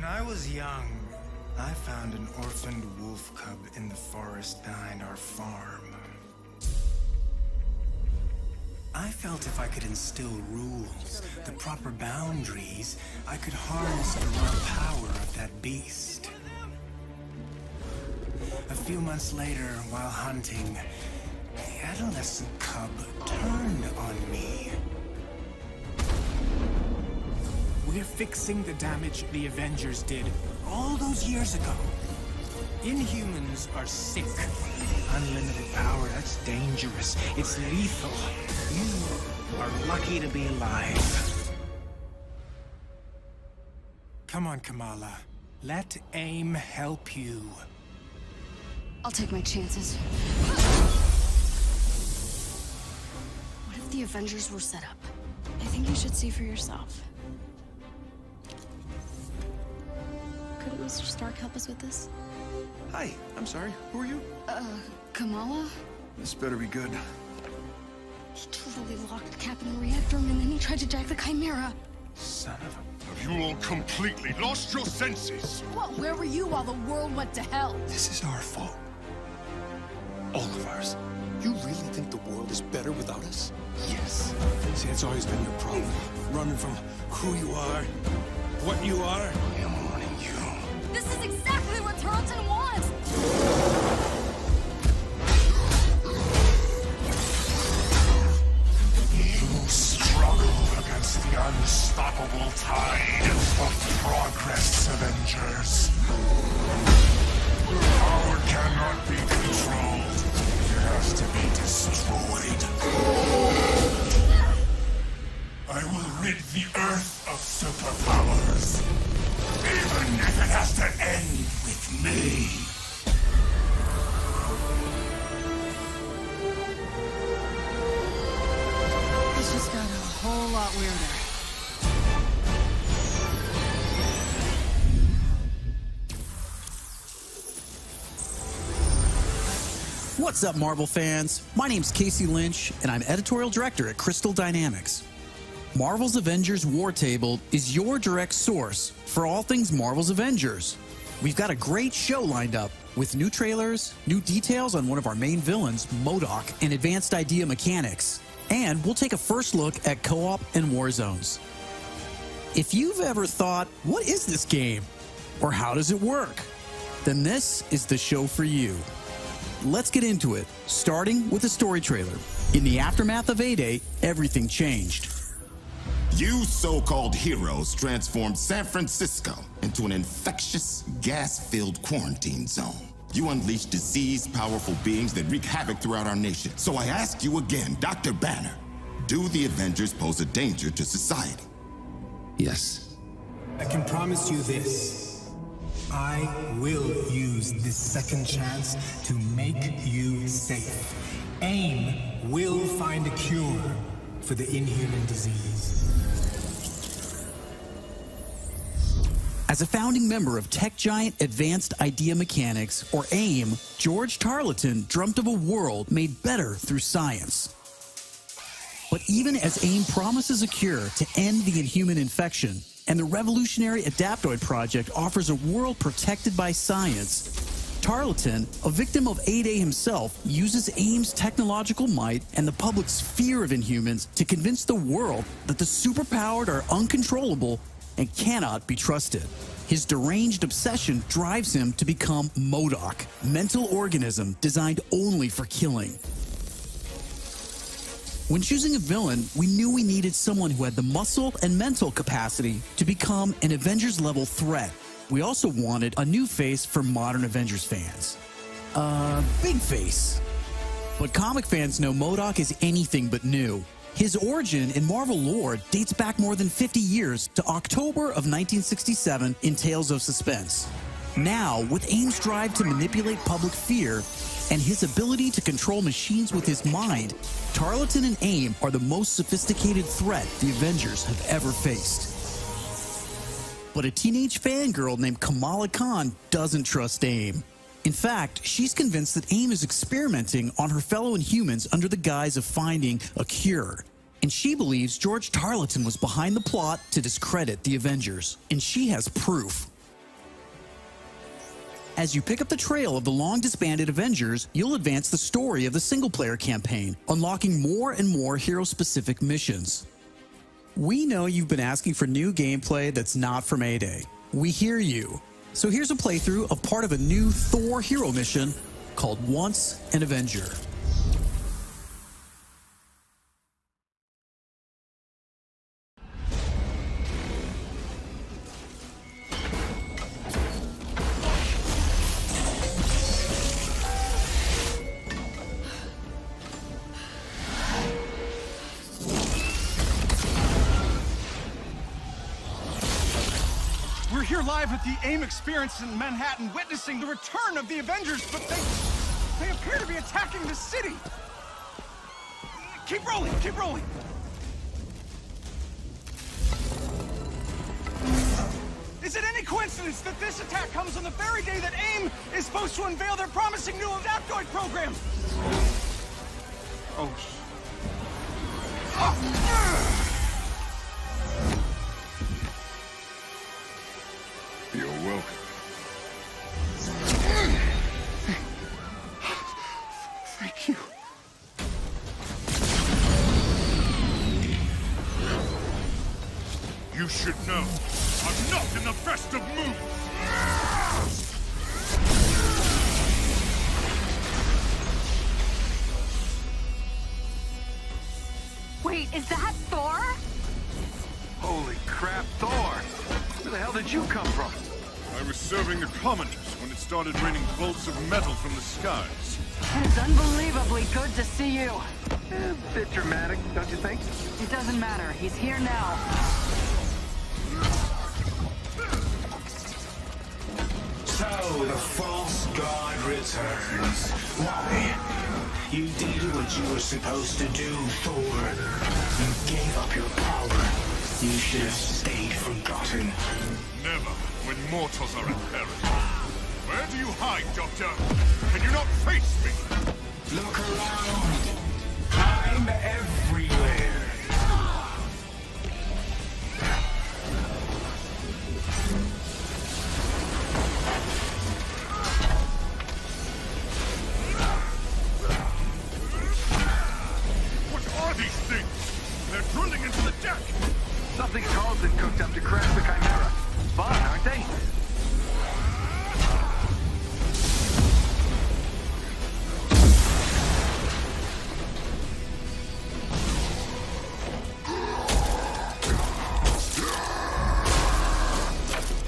I was young, I found an orphaned wolf cub in the forest behind our farm. I felt if I could instill rules, the proper boundaries, I could harness the raw power of that beast. A few months later, while hunting, the adolescent cub turned on me. We're fixing the damage the Avengers did all those years ago. Inhumans are sick. Unlimited power, that's dangerous. It's lethal. You are lucky to be alive. Come on, Kamala. Let AIM help you. I'll take my chances. What if the Avengers were set up? I think you should see for yourself. Couldn't Mr. Stark help us with this? Hi, I'm sorry. Who are you? Kamala? This better be good. He totally locked Cap in the reactor room and then he tried to jack the Chimera. Son of a... Have you all completely lost your senses? What? Where were you while the world went to hell? This is our fault. All of ours. You really think the world is better without us? Yes. See, it's always been your problem. Running from who you are, what you are. I am warning you. This is exactly what Tarleton wants! You struggle against the unstoppable tide of progress, Avengers. Power cannot be controlled. It has to be destroyed. I will rid the Earth of superpowers. Even if it has to end with me. This just got a whole lot weirder. What's up, Marvel fans? My name's Casey Lynch, and I'm editorial director at Crystal Dynamics. Marvel's Avengers War Table is your direct source for all things Marvel's Avengers. We've got a great show lined up with new trailers, new details on one of our main villains, MODOK, and advanced idea mechanics. And we'll take a first look at co-op and war zones. If you've ever thought, what is this game? Or how does it work? Then this is the show for you. Let's get into it, starting with a story trailer. In the aftermath of A-Day, everything changed. You so-called heroes transformed San Francisco into an infectious, gas-filled quarantine zone. You unleashed diseased, powerful beings that wreak havoc throughout our nation. So I ask you again, Dr. Banner, do the Avengers pose a danger to society? Yes. I can promise you this. I will use this second chance to make you safe. AIM will find a cure for the inhuman disease. As a founding member of tech giant Advanced Idea Mechanics, or AIM, George Tarleton dreamt of a world made better through science. But even as AIM promises a cure to end the inhuman infection, and the revolutionary Adaptoid project offers a world protected by science, Tarleton, a victim of A-Day himself, uses AIM's technological might and the public's fear of Inhumans to convince the world that the superpowered are uncontrollable and cannot be trusted. His deranged obsession drives him to become MODOK, mental organism designed only for killing. When choosing a villain, we knew we needed someone who had the muscle and mental capacity to become an Avengers-level threat. We also wanted a new face for modern Avengers fans. Big face. But comic fans know MODOK is anything but new. His origin in Marvel lore dates back more than 50 years to October of 1967 in Tales of Suspense. Now, with AIM's drive to manipulate public fear and his ability to control machines with his mind, Tarleton and AIM are the most sophisticated threat the Avengers have ever faced. But a teenage fangirl named Kamala Khan doesn't trust AIM. In fact, she's convinced that AIM is experimenting on her fellow Inhumans under the guise of finding a cure. And she believes George Tarleton was behind the plot to discredit the Avengers. And she has proof. As you pick up the trail of the long-disbanded Avengers, you'll advance the story of the single-player campaign, unlocking more and more hero-specific missions. We know you've been asking for new gameplay that's not from A-Day. We hear you. So here's a playthrough of part of a new Thor hero mission called Once an Avenger. We're here live at the AIM experience in Manhattan, witnessing the return of the Avengers, but they appear to be attacking the city. Keep rolling, keep rolling. Is it any coincidence that this attack comes on the very day that AIM is supposed to unveil their promising new Adaptoid program? Oh, You're welcome. thank you. You should know, I'm not in the best of moods. Wait, is that Thor? Holy crap, Thor! Where the hell did you come from? I was serving the commoners when it started raining bolts of metal from the skies. It is unbelievably good to see you. A bit dramatic, don't you think? It doesn't matter. He's here now. So, the false god returns. Why? You did what you were supposed to do, Thor. You gave up your power. You should have stayed forgotten. Never, when mortals are in peril. Where do you hide, Doctor? Can you not face me? Look around. I'm everywhere. What are these things? They're drilling into the deck. Something Carlson cooked up to crash the Chimera. Fun, aren't they?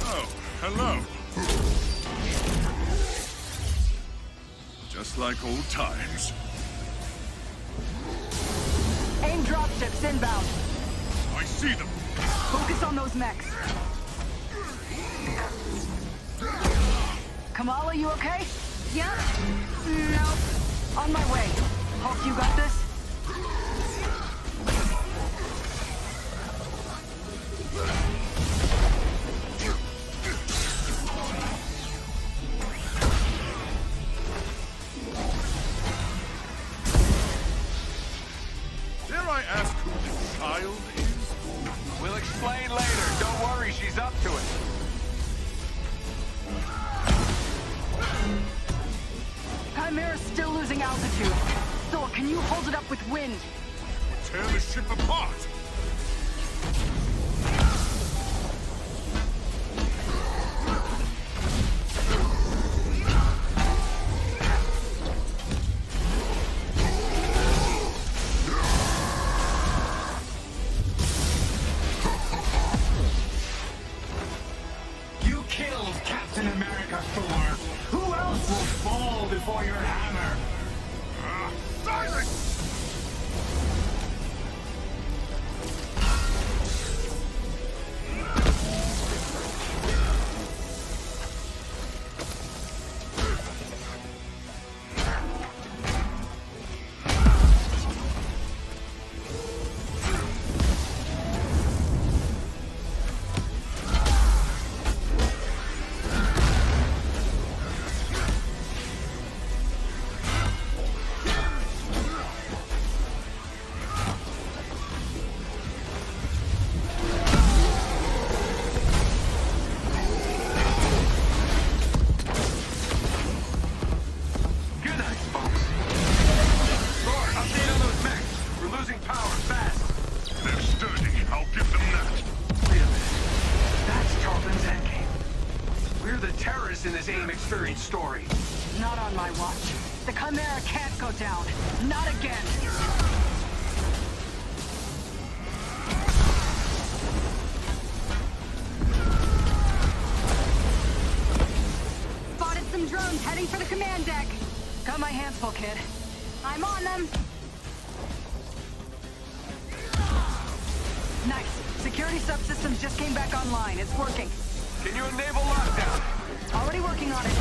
Oh, hello. Just like old times. AIM dropships inbound. I see them. Focus on those mechs. Kamala, you okay? Yeah. No. On my way. Hulk, you got this? Dare I ask who the child is? We'll explain later. Don't worry, she's up to it. Chimera's still losing altitude. Thor, can you hold it up with wind? Tear the ship apart. You killed Captain America, Thor. Who else will fall before your hammer? Silence! Fury story. Not on my watch. The Chimera can't go down. Not again. Spotted some drones heading for the command deck. Got my hands full, kid. I'm on them. Nice. Security subsystems just came back online. It's working. Can you enable lockdown? Already working on it.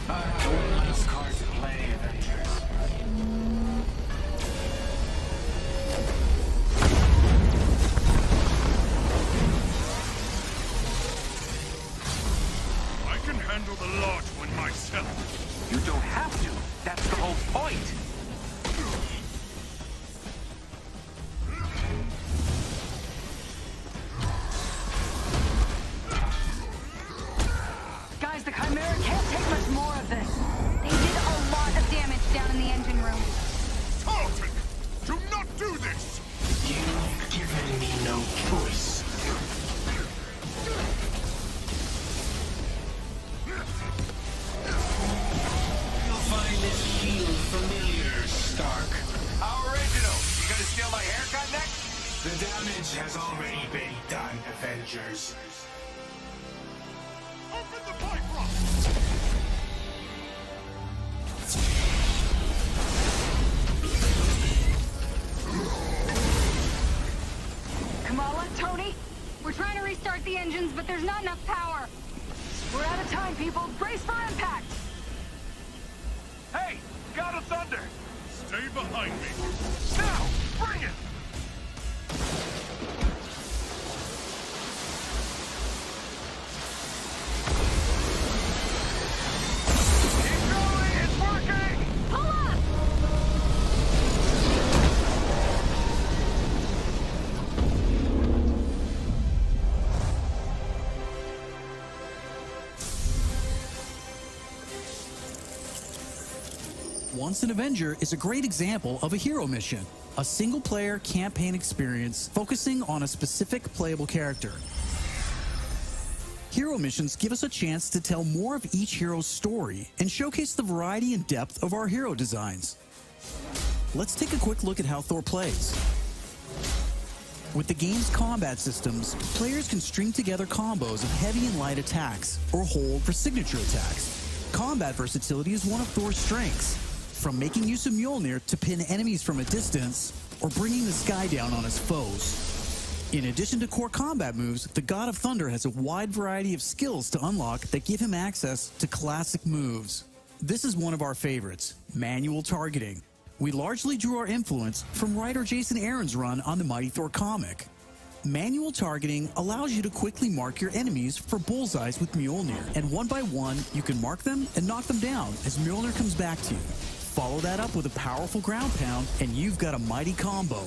Last card to play, Avengers. I can handle the large one myself. You don't have to. That's the whole point. Guys, the Chimera can't take much more of this. They did a lot of damage down in the engine room. Tarleton, do not do this! You've given me no choice. You'll find this shield familiar, Stark. How original. You gonna steal my haircut next? The damage has already been done, Avengers. Open the pipe rock! Kamala, Tony, we're trying to restart the engines, but there's not enough power. We're out of time, people. Brace for impact. Hey, God of Thunder. Stay behind me. Now, bring it. Keep going. It's working. Pull up! Once an Avenger is a great example of a hero mission, a single-player campaign experience focusing on a specific playable character. Hero missions give us a chance to tell more of each hero's story and showcase the variety and depth of our hero designs. Let's take a quick look at how Thor plays. With the game's combat systems, players can string together combos of heavy and light attacks, or hold for signature attacks. Combat versatility is one of Thor's strengths, from making use of Mjolnir to pin enemies from a distance, or bringing the sky down on his foes. In addition to core combat moves, the God of Thunder has a wide variety of skills to unlock that give him access to classic moves. This is one of our favorites, manual targeting. We largely drew our influence from writer Jason Aaron's run on the Mighty Thor comic. Manual targeting allows you to quickly mark your enemies for bullseyes with Mjolnir, and one by one, you can mark them and knock them down as Mjolnir comes back to you. Follow that up with a powerful ground pound, and you've got a mighty combo.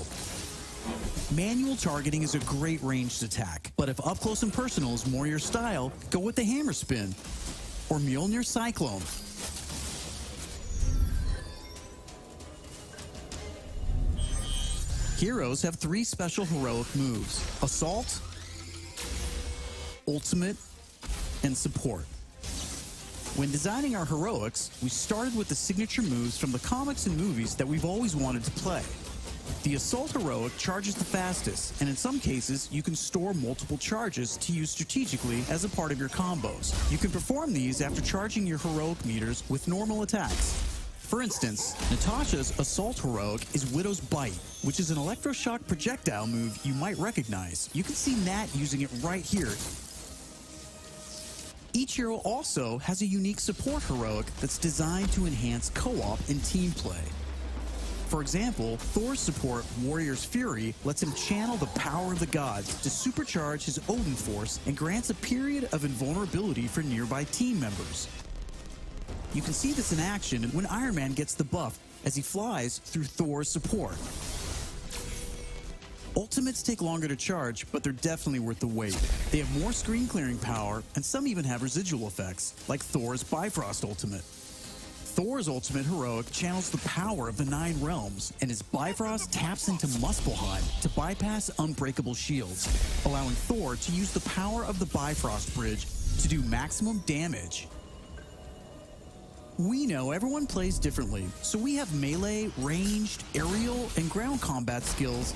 Manual targeting is a great ranged attack, but if up close and personal is more your style, go with the hammer spin or Mjolnir Cyclone. Heroes have 3 special heroic moves: Assault, Ultimate, and Support. When designing our heroics, we started with the signature moves from the comics and movies that we've always wanted to play. The Assault heroic charges the fastest, and in some cases, you can store multiple charges to use strategically as a part of your combos. You can perform these after charging your heroic meters with normal attacks. For instance, Natasha's Assault heroic is Widow's Bite, which is an electroshock projectile move you might recognize. You can see Nat using it right here. Each hero also has a unique support heroic that's designed to enhance co-op and team play. For example, Thor's support, Warrior's Fury, lets him channel the power of the gods to supercharge his Odin force and grants a period of invulnerability for nearby team members. You can see this in action when Iron Man gets the buff as he flies through Thor's support. Ultimates take longer to charge, but they're definitely worth the wait. They have more screen clearing power, and some even have residual effects, like Thor's Bifrost Ultimate. Thor's Ultimate Heroic channels the power of the 9 realms, and his Bifrost taps into Muspelheim to bypass unbreakable shields, allowing Thor to use the power of the Bifrost Bridge to do maximum damage. We know everyone plays differently, so we have melee, ranged, aerial, and ground combat skills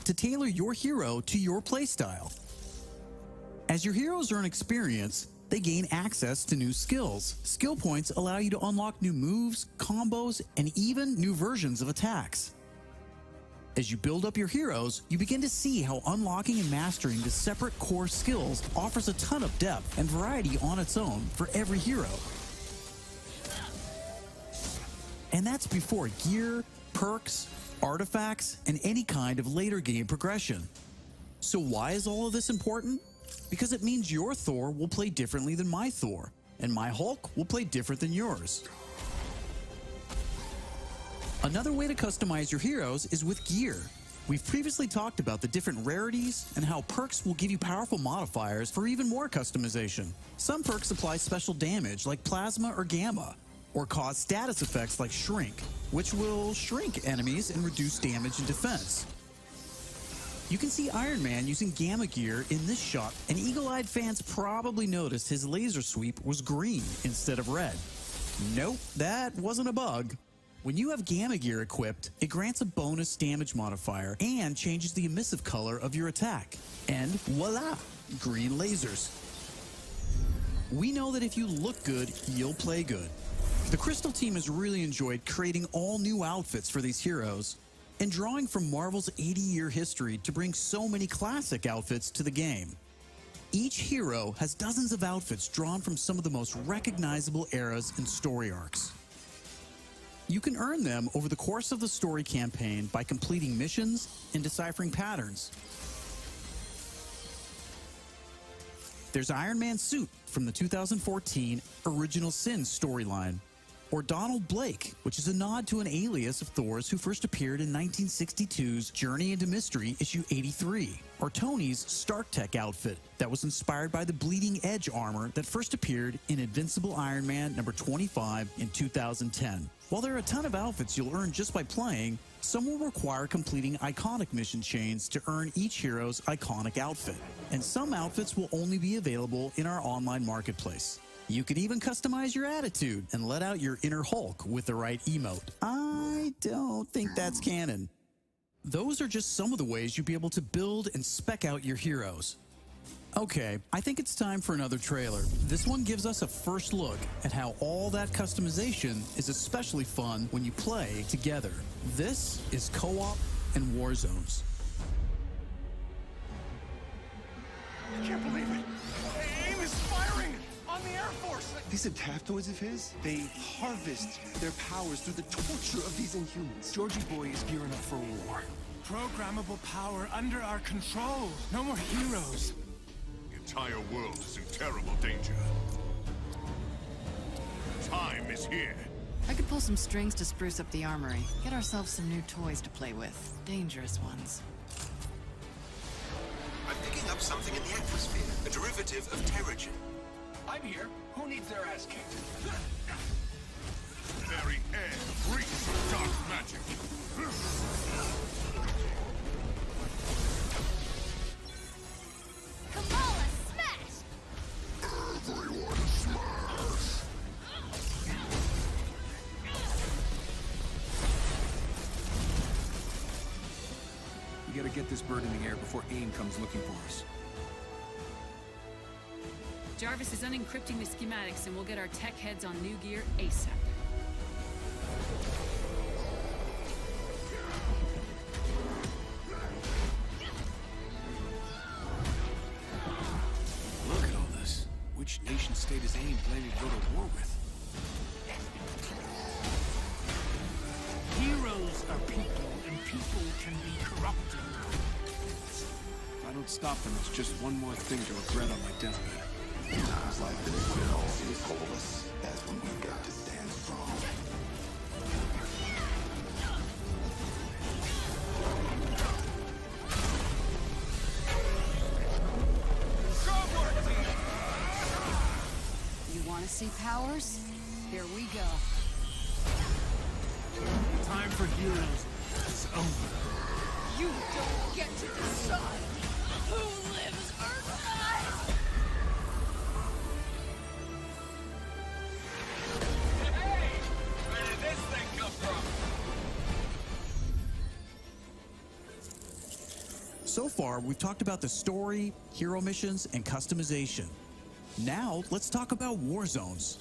to tailor your hero to your playstyle. As your heroes earn experience, they gain access to new skills. Skill points allow you to unlock new moves, combos, and even new versions of attacks. As you build up your heroes, you begin to see how unlocking and mastering the separate core skills offers a ton of depth and variety on its own for every hero. And that's before gear, perks, artifacts, and any kind of later game progression. So why is all of this important? Because it means your Thor will play differently than my Thor, and my Hulk will play different than yours. Another way to customize your heroes is with gear. We've previously talked about the different rarities and how perks will give you powerful modifiers for even more customization. Some perks apply special damage like plasma or gamma, or cause status effects like shrink, which will shrink enemies and reduce damage and defense. You can see Iron Man using gamma gear in this shot, and eagle-eyed fans probably noticed his laser sweep was green instead of red. Nope, that wasn't a bug. When you have gamma gear equipped, it grants a bonus damage modifier and changes the emissive color of your attack. And voila, green lasers. We know that if you look good, you'll play good. The Crystal team has really enjoyed creating all new outfits for these heroes and drawing from Marvel's 80-year history to bring so many classic outfits to the game. Each hero has dozens of outfits drawn from some of the most recognizable eras and story arcs. You can earn them over the course of the story campaign by completing missions and deciphering patterns. There's Iron Man's suit from the 2014 Original Sin storyline, or Donald Blake, which is a nod to an alias of Thor's who first appeared in 1962's Journey into Mystery issue 83, or Tony's Stark Tech outfit that was inspired by the Bleeding Edge armor that first appeared in Invincible Iron Man number 25 in 2010. While there are a ton of outfits you'll earn just by playing, some will require completing iconic mission chains to earn each hero's iconic outfit, and some outfits will only be available in our online marketplace. You can even customize your attitude and let out your inner Hulk with the right emote. I don't think that's canon. Those are just some of the ways you'll be able to build and spec out your heroes. Okay, I think it's time for another trailer. This one gives us a first look at how all that customization is especially fun when you play together. This is Co-op and War Zones. I can't believe it! AIM is firing on the Air Force! These adaptoids of his, they harvest their powers through the torture of these Inhumans. Georgie Boy is gearing up for war. Programmable power under our control. No more heroes. The entire world is in terrible danger. Time is here. I could pull some strings to spruce up the armory. Get ourselves some new toys to play with. Dangerous ones. I'm picking up something in the atmosphere. A derivative of Terrigen. I'm here. Who needs their ass kicked? Very air breathes dark magic. Kamala, smash! Everyone smash! We gotta get this bird in the air before AIM comes looking for us. Jarvis is unencrypting the schematics and we'll get our tech heads on new gear ASAP. Look at all this. Which nation state is AIM planning to go to war with? Heroes are people, and people can be corrupted. If I don't stop them, it's just one more thing to regret on my deathbed. Times like this, when all is hopeless, that's when we got to stand strong. see powers? Here we go. Time for heroes is over. You don't get to decide who lives or dies! Hey! Where did this thing come from? So far, we've talked about the story, hero missions, and customization. Now, let's talk about war zones.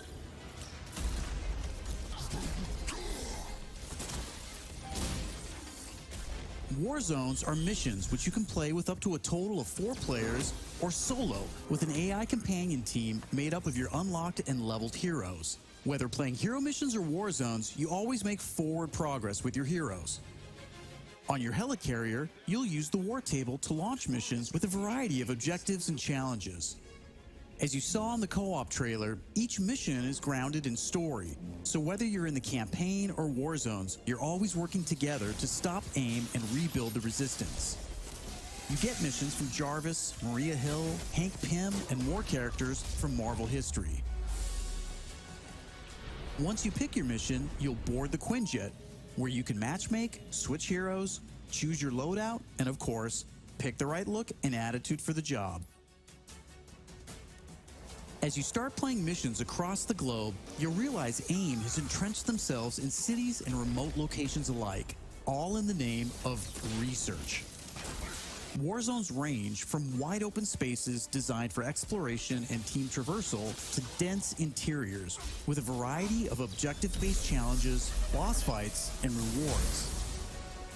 War zones are missions which you can play with up to a total of 4 players or solo with an AI companion team made up of your unlocked and leveled heroes. Whether playing hero missions or war zones, you always make forward progress with your heroes. On your helicarrier, you'll use the war table to launch missions with a variety of objectives and challenges. As you saw in the co-op trailer, each mission is grounded in story, so whether you're in the campaign or war zones, you're always working together to stop AIM and rebuild the resistance. You get missions from Jarvis, Maria Hill, Hank Pym, and more characters from Marvel history. Once you pick your mission, you'll board the Quinjet, where you can matchmake, switch heroes, choose your loadout, and of course, pick the right look and attitude for the job. As you start playing missions across the globe, you'll realize AIM has entrenched themselves in cities and remote locations alike, all in the name of research. War zones range from wide open spaces designed for exploration and team traversal to dense interiors with a variety of objective-based challenges, boss fights, and rewards.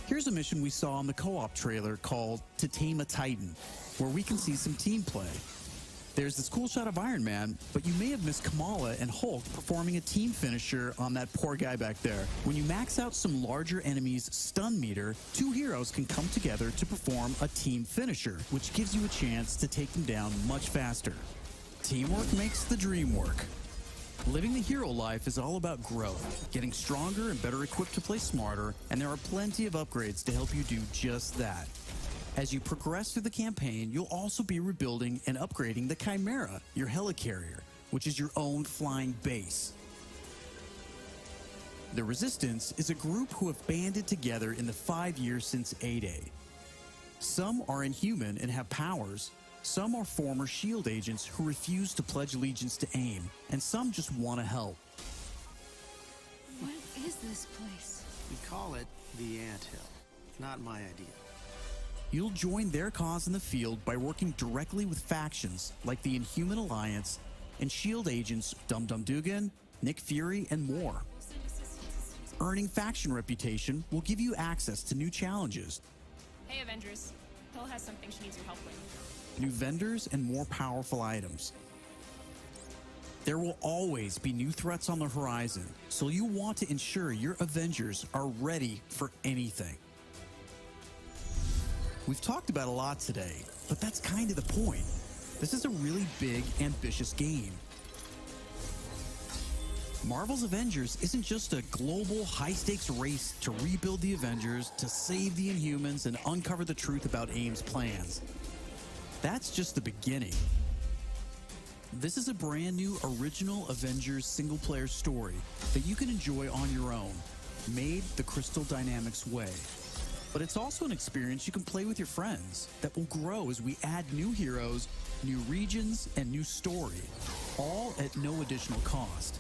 Here's a mission we saw in the co-op trailer called To Tame a Titan, where we can see some team play. There's this cool shot of Iron Man, but you may have missed Kamala and Hulk performing a team finisher on that poor guy back there. When you max out some larger enemies' stun meter, 2 heroes can come together to perform a team finisher, which gives you a chance to take them down much faster. Teamwork makes the dream work. Living the hero life is all about growth, getting stronger and better equipped to play smarter, and there are plenty of upgrades to help you do just that. As you progress through the campaign, you'll also be rebuilding and upgrading the Chimera, your helicarrier, which is your own flying base. The Resistance is a group who have banded together in the 5 years since A-Day. Some are inhuman and have powers, some are former SHIELD agents who refuse to pledge allegiance to AIM, and some just want to help. What is this place? We call it the Anthill. Not my idea. You'll join their cause in the field by working directly with factions like the Inhuman Alliance and SHIELD agents Dum Dum Dugan, Nick Fury, and more. Earning faction reputation will give you access to new challenges, Hey, Avengers. Hill has something she needs your help with. new vendors, and more powerful items. There will always be new threats on the horizon, so you want to ensure your Avengers are ready for anything. We've talked about a lot today, but that's kind of the point. This is a really big, ambitious game. Marvel's Avengers isn't just a global, high-stakes race to rebuild the Avengers, to save the Inhumans, and uncover the truth about AIM's plans. That's just the beginning. This is a brand new original Avengers single-player story that you can enjoy on your own, made the Crystal Dynamics way. But it's also an experience you can play with your friends that will grow as we add new heroes, new regions, and new story, all at no additional cost.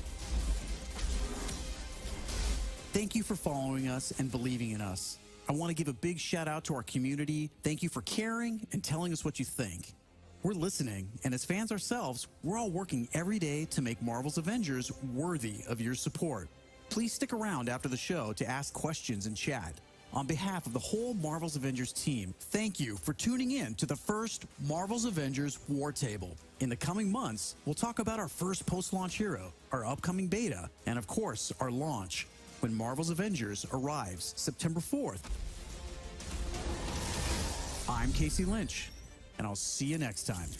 Thank you for following us and believing in us. I want to give a big shout out to our community. Thank you for caring and telling us what you think. We're listening, and as fans ourselves, we're all working every day to make Marvel's Avengers worthy of your support. Please stick around after the show to ask questions and chat. On behalf of the whole Marvel's Avengers team, thank you for tuning in to the first Marvel's Avengers War Table. In the coming months, we'll talk about our first post-launch hero, our upcoming beta, and of course, our launch, when Marvel's Avengers arrives September 4th. I'm Casey Lynch, and I'll see you next time.